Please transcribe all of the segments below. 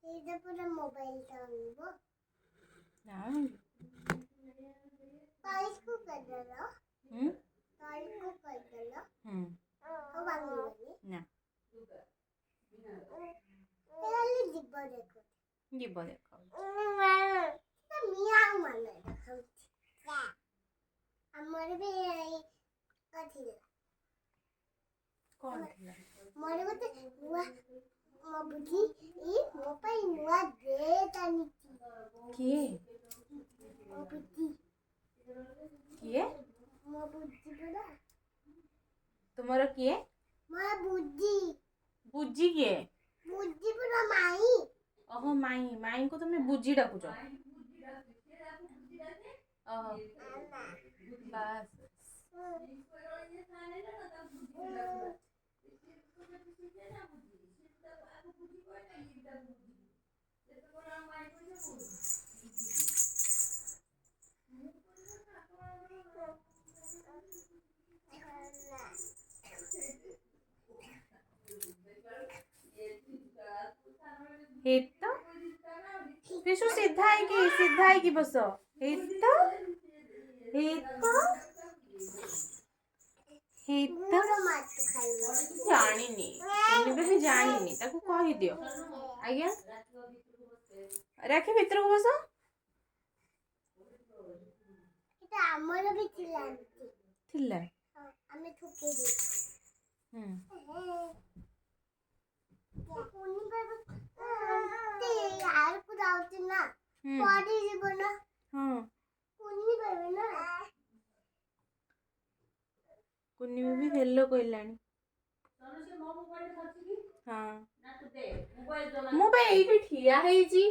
ଏଇଟା ପୁରା ମୋବାଇଲ ଚାଲିବ ନା ତଳକୁ କରିଦେଲ ତଳକୁ କରିଦେଲ ଆଉ ଭାଙ୍ଗିବନି ନା ତାହେଲେ ଯିବ ଦେଖ ଯିବ ଦେଖ ମିଆଉ ମାନେ ଦେଖାଉଛି ଆମର ବି ଥିଲା କଣ ଥିଲା ମୋର ଗୋଟେ ନୂଆ ମୋ ବୁଝି ମୋ ପାଇଁ ନୂଆ ଡ୍ରେସ୍ ଆଣିଛି କିଏ ମୋ ବୁଝି କିଏ ମୋ ବୁଝି ପରା ତୁମର କିଏ ମୋ ବୁଝି ବୁଝି କିଏ ବୁଝି ପରା ମାଇ ଓହୋ ମାଇଙ୍କୁ ତମେ ବୁଝି ଡାକୁଛ ଓହୋ ବାସ୍ तो पिशु सीधा है कि बस तो जानिनी भी जानिनी ताकू कहि दियो आज्ञा राखी भितर को बस এটা আমারও भी थिला আমি ঠুকে দিই কোনি বাবা তে আর পুরাউতি না পড়ি দিব না हां কোনি বাবা না कुन्नी भी हेलो कहलानी हां मोबाइल एठी ठिया है जी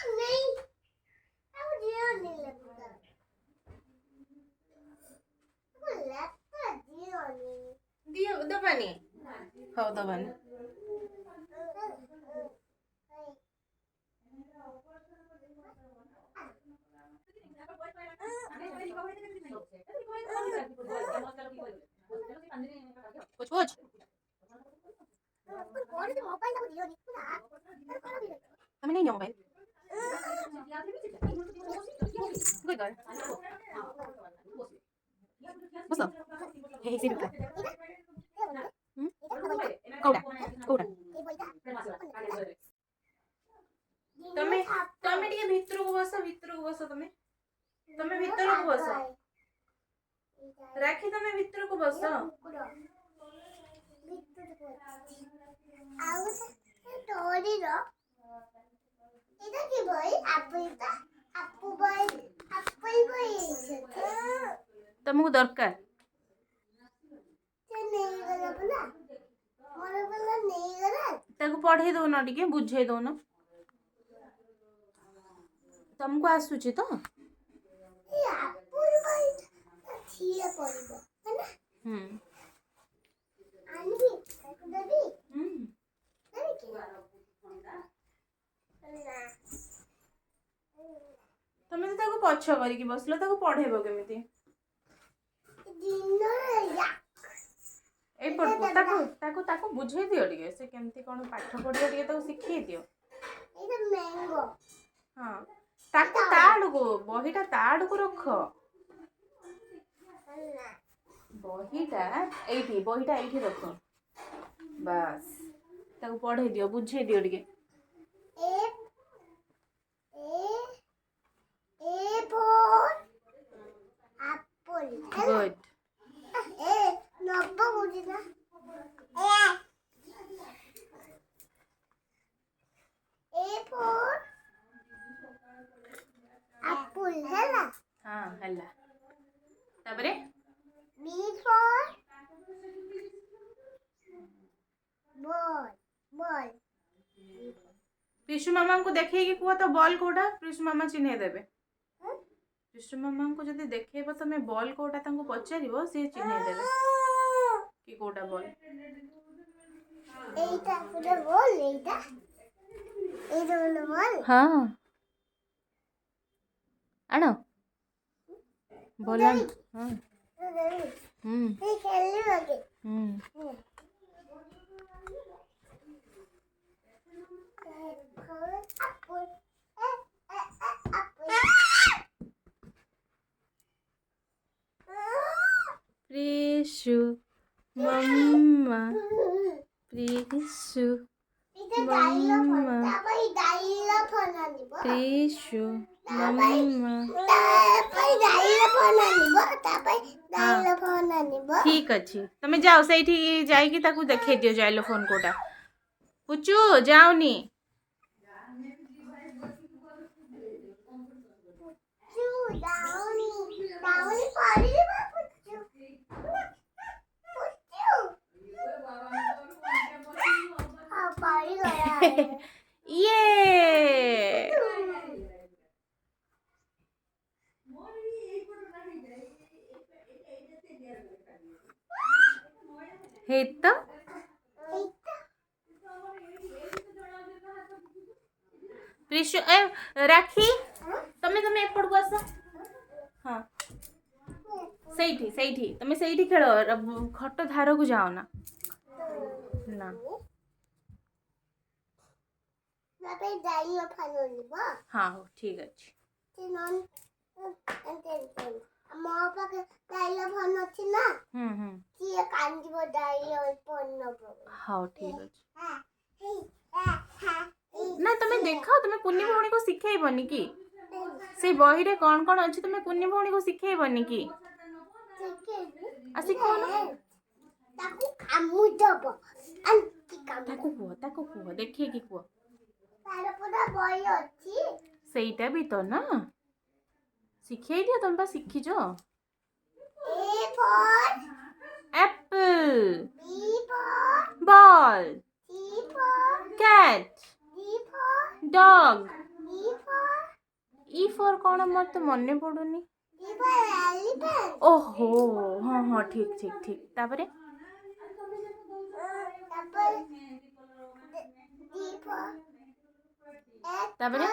नहीं अब जियो नहीं लगता वो लगता जियो नहीं दियो दबानी हो दबानी कुछ मोबाइल अब जियो नहीं हमें नहीं मोबाइल गुड गर्ल बस हे सिरिका कोड़ा कोड़ा तमे तमे टिके भितर को बस तमे तमे भितर को बस राखी तमे भितर को बस ଆଉ ଡୋରିର ଏଇଟା କି ବହି ଆପୁ ବହି तुमको दरकार ସେ ନେଇଗଲା ବୋଲା ମୋର ବୋଲା ନେଇଗଲା ताको पढ़े दो ना टिके बुझे दो ना तुमको आसुची तो ଏ ଆପୁ ବହି ଠିଏ ପଡିବ ହେଲା ଆଣିବି ତାକୁ ଦେବି तमे तो ताको पछ करी कि बसलो ताको पढ़ेबो केमिति ए पढ़ ताको बुझे दियो टिके से केमिति कोन पाठ पढ़ियो टिके ताको सिखै दियो ଏଇଟା ମ୍ୟାଙ୍ଗୋ हां ताको ताड़ को बहीटा ताड़ को रख बहीटा एठी रख बस ताको पढ़े दियो बुझे दियो टिके गुड हाँ हल्ला तापरे पिशु मामा को देखे कि कुआ तो बॉल कोडा पिशु मामा चिन्हे देबे ବିଷ୍ଣୁ ମାମାଙ୍କୁ ଯଦି ଦେଖେଇବ ତମେ ବଲ୍ କୋଉଟା ତାଙ୍କୁ ପଚାରିବ ସିଏ ଚିହ୍ନେଇ ଦେବେ କି କୋଉଟା ବଲ୍। এইটা পুরো বল এইটা এইটা হলো বল ହଁ ଆଣ ବଲ୍ ଆଣ। ହଁ এই খেললি আগে প্রিশু মাম্মা প্রিশু মাম্মা প্রিশু মাম্মা। ঠিক ଅଛି ତମେ ଯାଅ ସେଇଠି ଯାଇକି ତାକୁ ଦେଖେଇ ଦିଅ ଜାଇଲୋଫୋନ କୋଉଟା। ପୁଚୁ ଯାଉନି। ଇଏ ହେଇ ତ ପ୍ରିଶୁ ଏ ରାକ୍ଷୀ ତମେ ଏପଟକୁ ଆସ। ହଁ ସେଇଠି ସେଇଠି ତମେ ସେଇଠି ଖେଳ ଖଟ ଧାରକୁ ଯାଅ ନା। ନା ହଁ ହଉ ଠିକ ଅଛି। ମୋ ପାଖେ ଡାଇଲଫୋନ ଅଛି ନା ସିଏ କାନ୍ଦିବ ଡାଇଲଫୋନ ନବ। ହଉ ଠିକ ଅଛି। ନା ତମେ ଦେଖାଅ ତମେ କୁନି ଭଉଣୀକୁ ଶିଖେଇବନି କି ସେଇ ବହିରେ କଣ କଣ ଅଛି ତମେ କୁନି ଭଉଣୀକୁ ଶିଖେଇବନି କି? ଶିଖଉନ ତାକୁ କାମୁଡିଦବ। ତାକୁ କୁହ ଦେଖେଇକି କୁହ। ତାର ପୁରା ବହି ଅଛି। ସେଇଟା ବି ତ ନା ଶିଖେଇ ଦିଅ ତମେ ବା ଶିଖିଛ। A for apple, B for ball, C for cat, D for dog, E for E for କଣ ମୋର ତ ମନେ ପଡୁନି। D for elephant। ଓହୋ ହଁ ହଁ ଠିକ ଠିକ ଠିକ। ତାପରେ ତାପରେ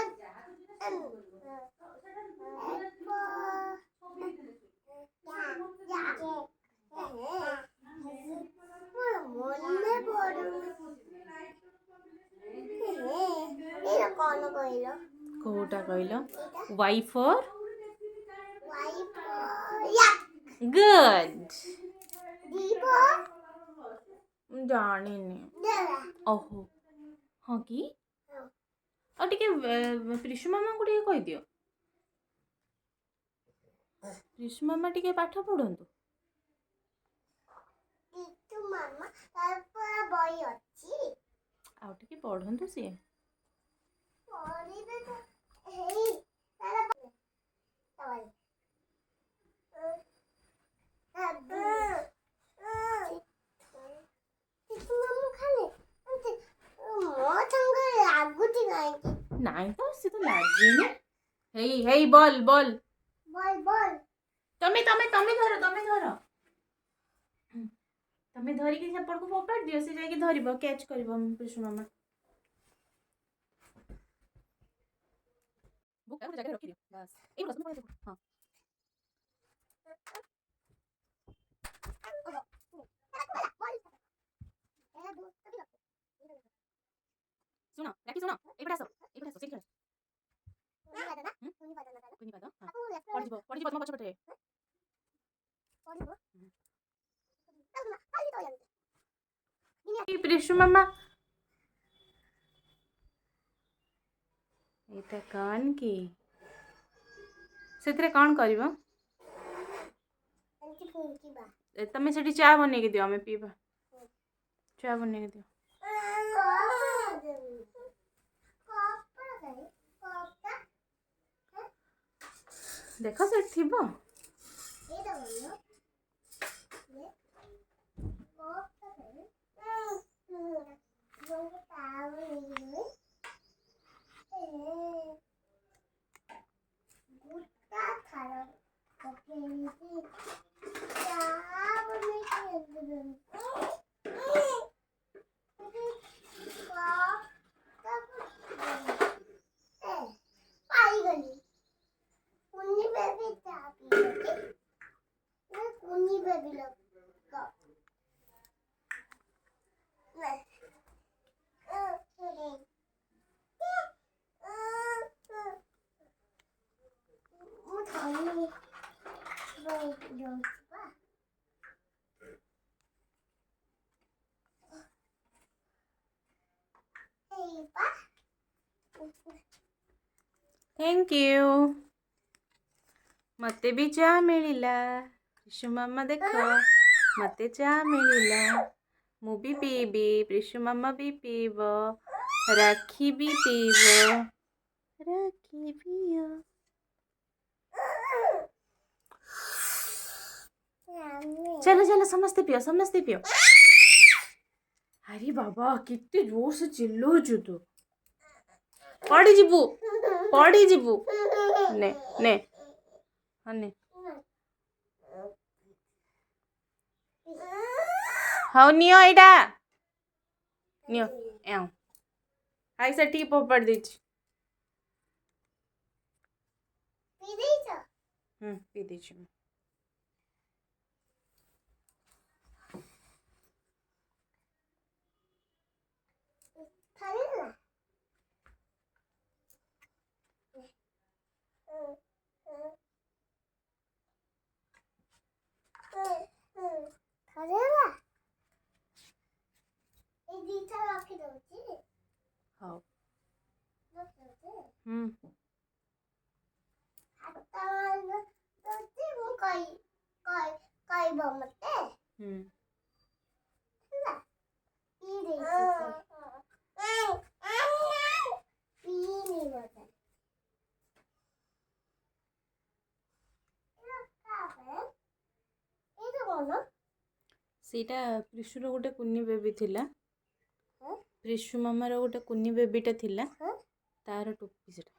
କୋଉଟା କହିଲ? Y for good। ଜାଣିନି। ଓହୋ ହଁ କି ଆଉ ଟିକେ ପ୍ରିଶୁ ମାମାଙ୍କୁ ଟିକେ କହିଦିଅ। ପ୍ରିଶୁ ମାମା ଟିକେ ପାଠ ପଢନ୍ତୁ। ଆଉ ଟିକେ ପଢନ୍ତୁ ସିଏ। ନାଇଁ ତ ସେ ତ ଲାଗିନି। ହେଇ ବଲ୍ ତମେ ଧର ତମେ ଧରିକି ସେପଟକୁ ଫୋପାଡ଼ି ଦିଅ ସେ ଯାଇକି ଧରିବ କ୍ୟାଚ୍ କରିବ ପ୍ରିଶୁ ମାମା। ଗୋଟେ ଜାଗାରେ ରଖିଦିଅ ବାସ୍ ଏଇ ହଁ ଶୁଣ ରାକ୍ଷୀ ଶୁଣ ଏଇପଟେ ଆସ ସେଇଠି ଖେଳ। ପଡ଼ିଯିବ ତମ ପଛପଟେ। ପ୍ରିଶୁ ମାମା ଏଇଟା କଣ କି ସେଥିରେ କଣ କରିବ? ତମେ ସେଠି ଚା ବନେଇକି ଦିଅ ଆମେ ପିଇବା। ଚା ବନେଇକି ଦିଅ। ଦେଖ ସେଠି ଥିବ। पाईगली कुन्नी बेबी चापी मैं कुन्नी बेबी लोग थैंक यू मते भी चा मिलिला प्रिशु मामा देखो मते चा मिलिला मु भी पीबी प्रिशु मामा भी पीबो राखी भी पीबो राखी पियो चलो चलो समस्ते पियो अरे बाबा कितने जोर से चिल्लौचु तू पड़ी जीबू ने ने हाँ ने हाँ नियो एटा नियो एव आई से टी पोपड़ दीची पी दीची हाँ सीटा प्रिशुर गोटे कुन्नी बेबी थिला प्रिशु मामार गोटे कुन्नी बेबीटा थिला तार टोपी सेटा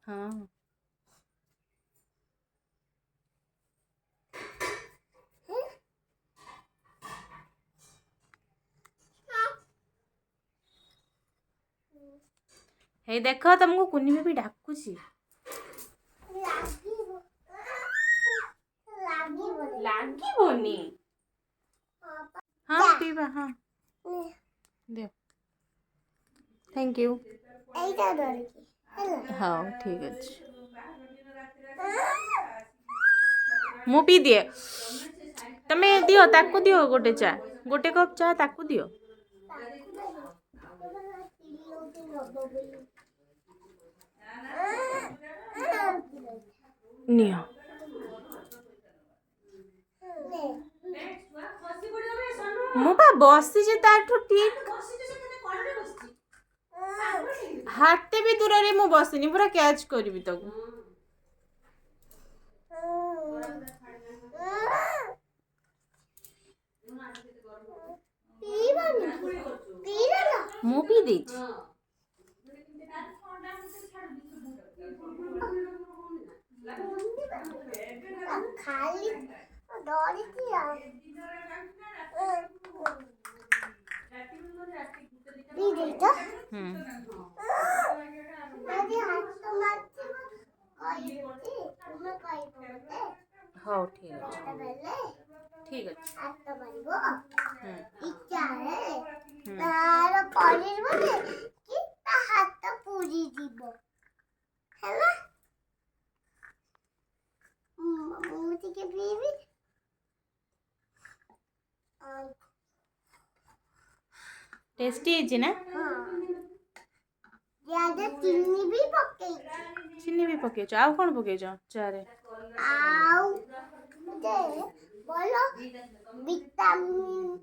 हाँ हे देखो तुमको कुन्नी बेबी डाकुची लागीबोनी हाँ पीबा हाँ दे थैंक यू हाँ ठीक अच्छे मु पी दिए तमे दियो ताकू दियो गोटे चा गोटे कप चा ताकू दियो नियो मु बा बसी जे ताठू ठीक हाथे भी दूर रे मु बसिनी पूरा कैच करबी तको मु पी देची खाली दौड़ी थी हाँ ठीक हाथ पूरी जीव है मुझे बेबी टेस्टी है ना ज्यादा चीनी भी पके चीनी भी पके आउ कौन पके चारे आउ दे बोलो विटामिन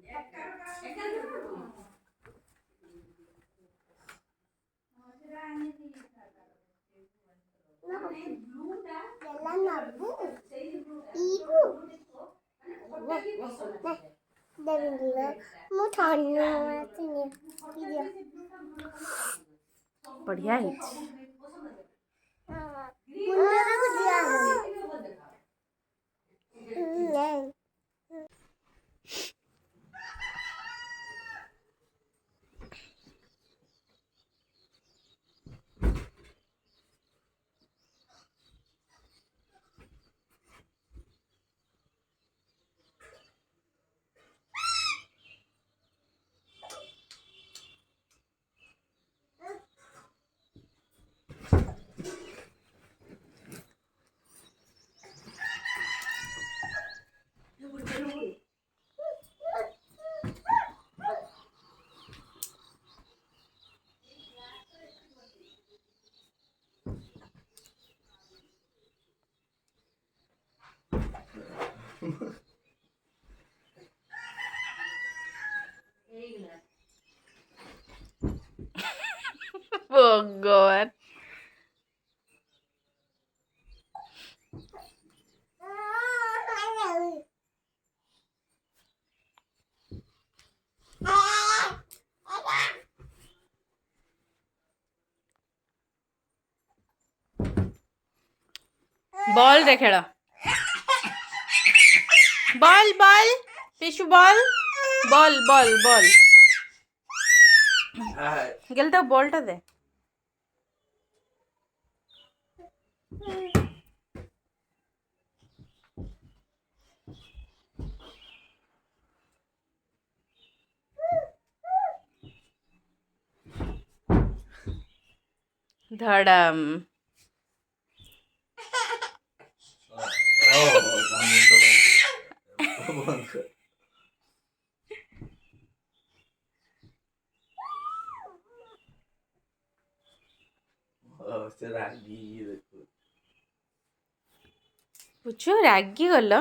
ଦେବିନି ମୁଁ ଥନୁ ଆସିନି ଭିଡ଼ିଓ बढ़िया है। ମୁଣ୍ଡକୁ ଦିଆହବନି भगवान बॉल रे खेल बॉल बॉल पिशु बॉल बॉल बॉल बॉल गेल तो बॉलटा दे धड़म पूछो रागी गल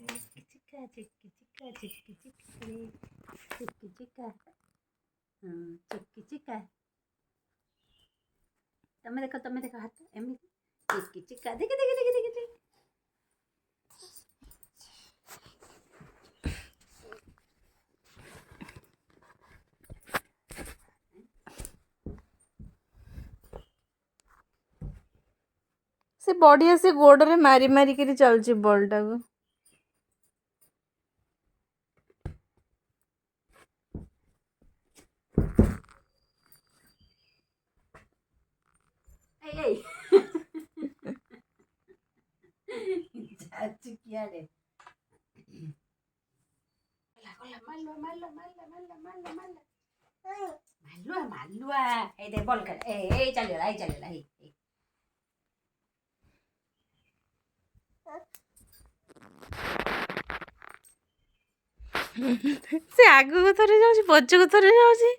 चिक्की चिक्का चिक्की चिक्का चिक्की चिक्का चिक्की चिक्का तमे देखो हाथ एमती चिक्की चिक्का देखी देखी देखी देखी देखी से बढ़िया से गोड़े मारी मारिक चलुची बॉलटा को मालुआ ए दे बॉल कर ए चलियोला से आगु को थरे जाउची पछ को थरे जाउची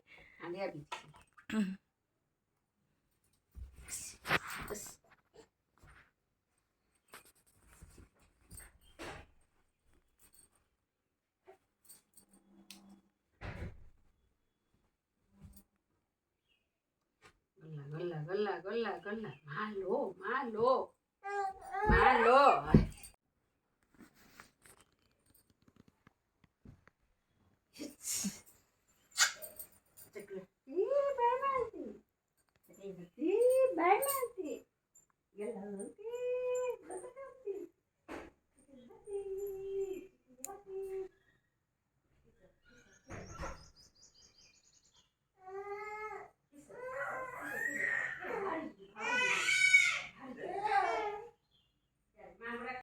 ଗଲା ମାଲୋ